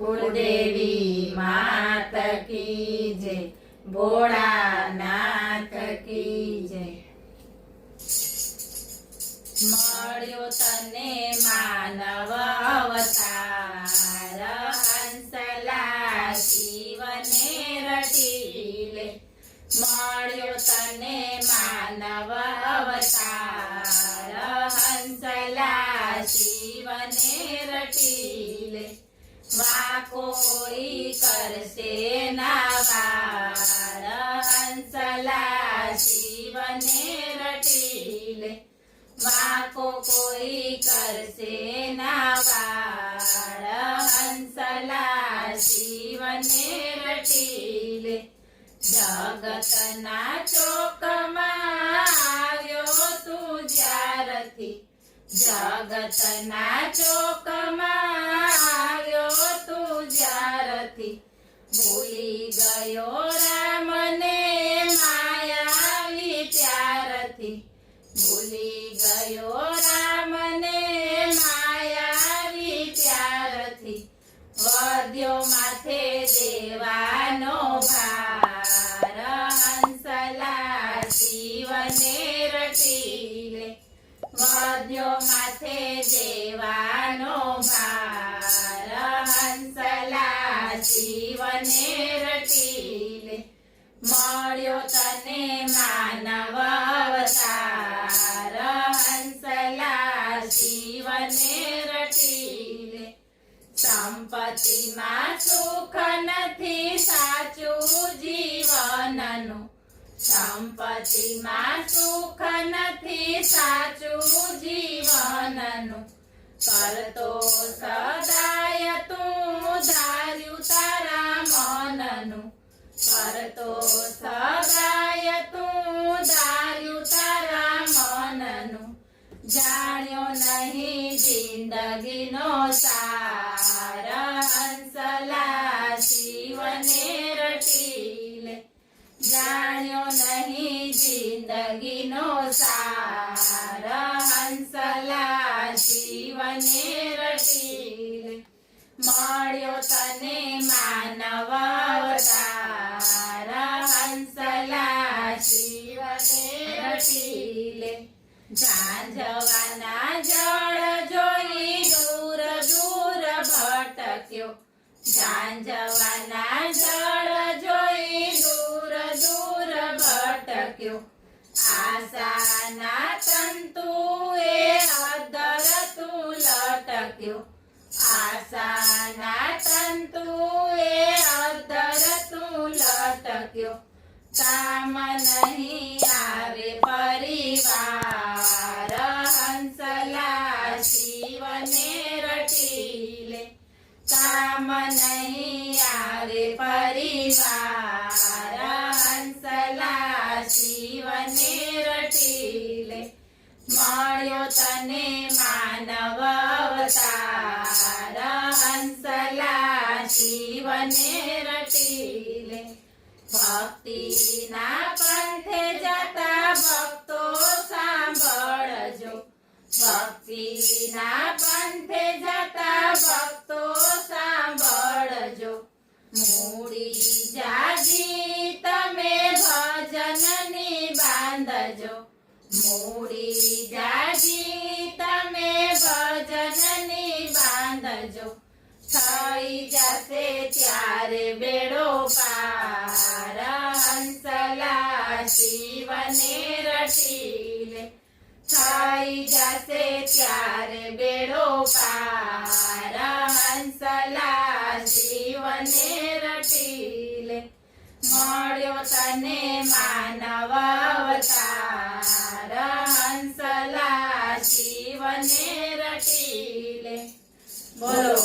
कुलदेवी मात की जय, भोळानाथ की जय। મળ્યો તને માનવ અવતાર, હંસલા શિવને રટીલે। મળ્યો તને માનવ અવતાર, હંસલા શિવને રટીલે। વા કોઈ કરશે ના વાર, હંસલા શિવને રટીલે। વાકો કોઈ કરશે ના વાર, હંસલા શિવને રટીલે। જગતના ચોકમાં આવ્યો તું જ્યારથી, જગતના ચોકમાં આવ્યો તું જ્યારથી। ભૂલી ગયો રામને માયાવી ત્યારથી, ભૂલી ગયો રામને માયાવી ત્યારથી। વધ્યો માથે દેવાનો ભાર, હંસલા શિવને રટીલે। વધ્યો માથે દેવાનો ભાર, હંસલા શિવને રટીલે। મળ્યો તને માનવ અવતાર, હંસલા શિવને રટીલે। સંપત્તિમાં સુખ નથી સાચું જીવનનું, સંપત્તિમાં સુખ નથી સાચું જીવનનું। કરતો સદાય તું ધાર્યું તારા મનનું, કરતો સદાય તું ધાર્યું તારા મનનું। જાણ્યો નહીં જિંદગીનો સાર, હંસલા શિવને રટીલે। જાણ્યો નહીં જિંદગીનો સાર, હંસલા શિવને રટીલે। મળ્યો તને માનવ અવતાર, હંસલા શિવને રટીલે। ઝાંઝવાના જળ જોઈ દૂર દૂર ભટક્યો, ઝાંઝવાના જળ જોઈ દૂર દૂર ભટક્યો। આશાના તંતુએ અધર તું લટક્યો, આશાના તંતુએ અધર તું લટક્યો। કામ નહીં આવે પરિવાર, હંસલા શિવને રટીલે। કામ નહીં આવે પરિવાર, હંસલા શિવને રટીલે। મળ્યો તને માનવ અવતાર, હંસલા શિવને રટીલે। ભક્તિના પંથે જતા ભક્તો સાંભળજો, ભક્તિના પંથે જતા ભક્તો સાંભળજો। મૂડી જાજી તમે ભજનની બાંધજો, મૂડી જાજી તમે ભજનની બાંધજો। થઈ જશે ત્યારે બેડો પાર, હંસલા શિવને રટીલે। થઈ જશે ત્યારે બેડો પાર, હંસલા શિવને રટીલે। મળ્યો તને માનવ અવતાર, હંસલા શિવને રટીલે। બોલો